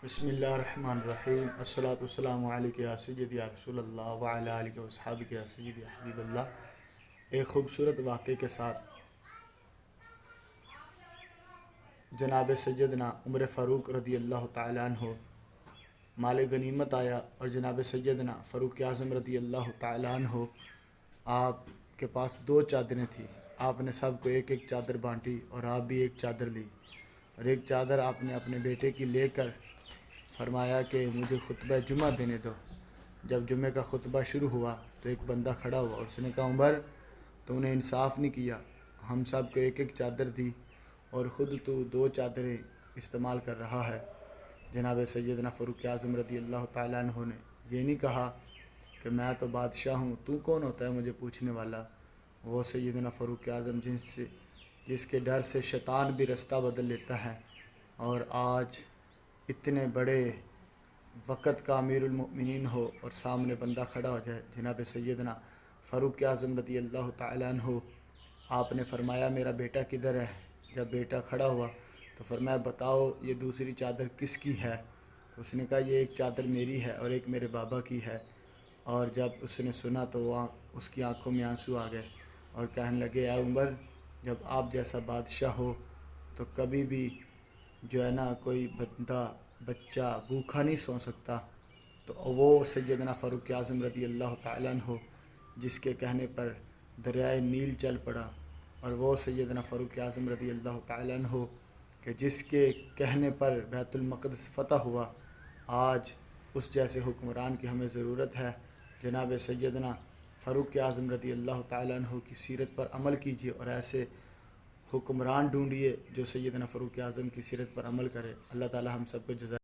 بسم اللہ الرحمن الرحیم، الصلاۃ والسلام علیک یا سیدی یا رسول اللہ وعلی آلہ وصحابہ یا سیدی یا حبیب اللہ۔ ایک خوبصورت واقعے کے ساتھ جناب سیدنا عمر فاروق رضی اللہ تعالیٰ عنہ مال غنیمت آیا، اور جناب سیدنا فاروق اعظم رضی اللہ تعالیٰ عنہ آپ کے پاس 2 چادریں تھیں۔ آپ نے سب کو ایک ایک چادر بانٹی اور آپ بھی ایک چادر لی، اور ایک چادر آپ نے اپنے بیٹے کی لے کر فرمایا کہ مجھے خطبہ جمعہ دینے دو۔ جب جمعہ کا خطبہ شروع ہوا تو ایک بندہ کھڑا ہوا اور اس نے کہا، عمر تو نے انصاف نہیں کیا، ہم سب کو ایک ایک چادر دی اور خود تو 2 چادریں استعمال کر رہا ہے۔ جناب سیدنا فاروق اعظم رضی اللہ تعالیٰ عنہ نے یہ نہیں کہا کہ میں تو بادشاہ ہوں، تو کون ہوتا ہے مجھے پوچھنے والا۔ وہ سیدنا فاروق اعظم جس کے ڈر سے شیطان بھی رستہ بدل لیتا ہے، اور آج اتنے بڑے وقت کا امیر المؤمنین ہو اور سامنے بندہ کھڑا ہو جائے جناب سیدنا فاروق اعظم رضی اللہ تعالیٰ عنہ، آپ نے فرمایا میرا بیٹا کدھر ہے؟ جب بیٹا کھڑا ہوا تو فرمایا بتاؤ یہ دوسری چادر کس کی ہے؟ تو اس نے کہا یہ ایک چادر میری ہے اور ایک میرے بابا کی ہے۔ اور جب اس نے سنا تو اس کی آنکھوں میں آنسو آ گئے اور کہنے لگے، اے عمر، جب آپ جیسا بادشاہ ہو تو کبھی بھی جو ہے نا کوئی بچہ بھوکا نہیں سو سکتا۔ تو وہ سیدنا فاروق اعظم رضی اللہ تعالیٰ عنہ جس کے کہنے پر دریائے نیل چل پڑا، اور وہ سیدنا فاروق اعظم رضی اللہ تعالیٰ عنہ کہ جس کے کہنے پر بیت المقدس فتح ہوا، آج اس جیسے حکمران کی ہمیں ضرورت ہے۔ جناب سیدنا فاروق اعظم رضی اللہ تعالیٰ عنہ کی سیرت پر عمل کیجیے اور ایسے حکمران ڈھونڈیے جو سیدنا فاروق اعظم کی سیرت پر عمل کرے۔ اللہ تعالی ہم سب کو جزائے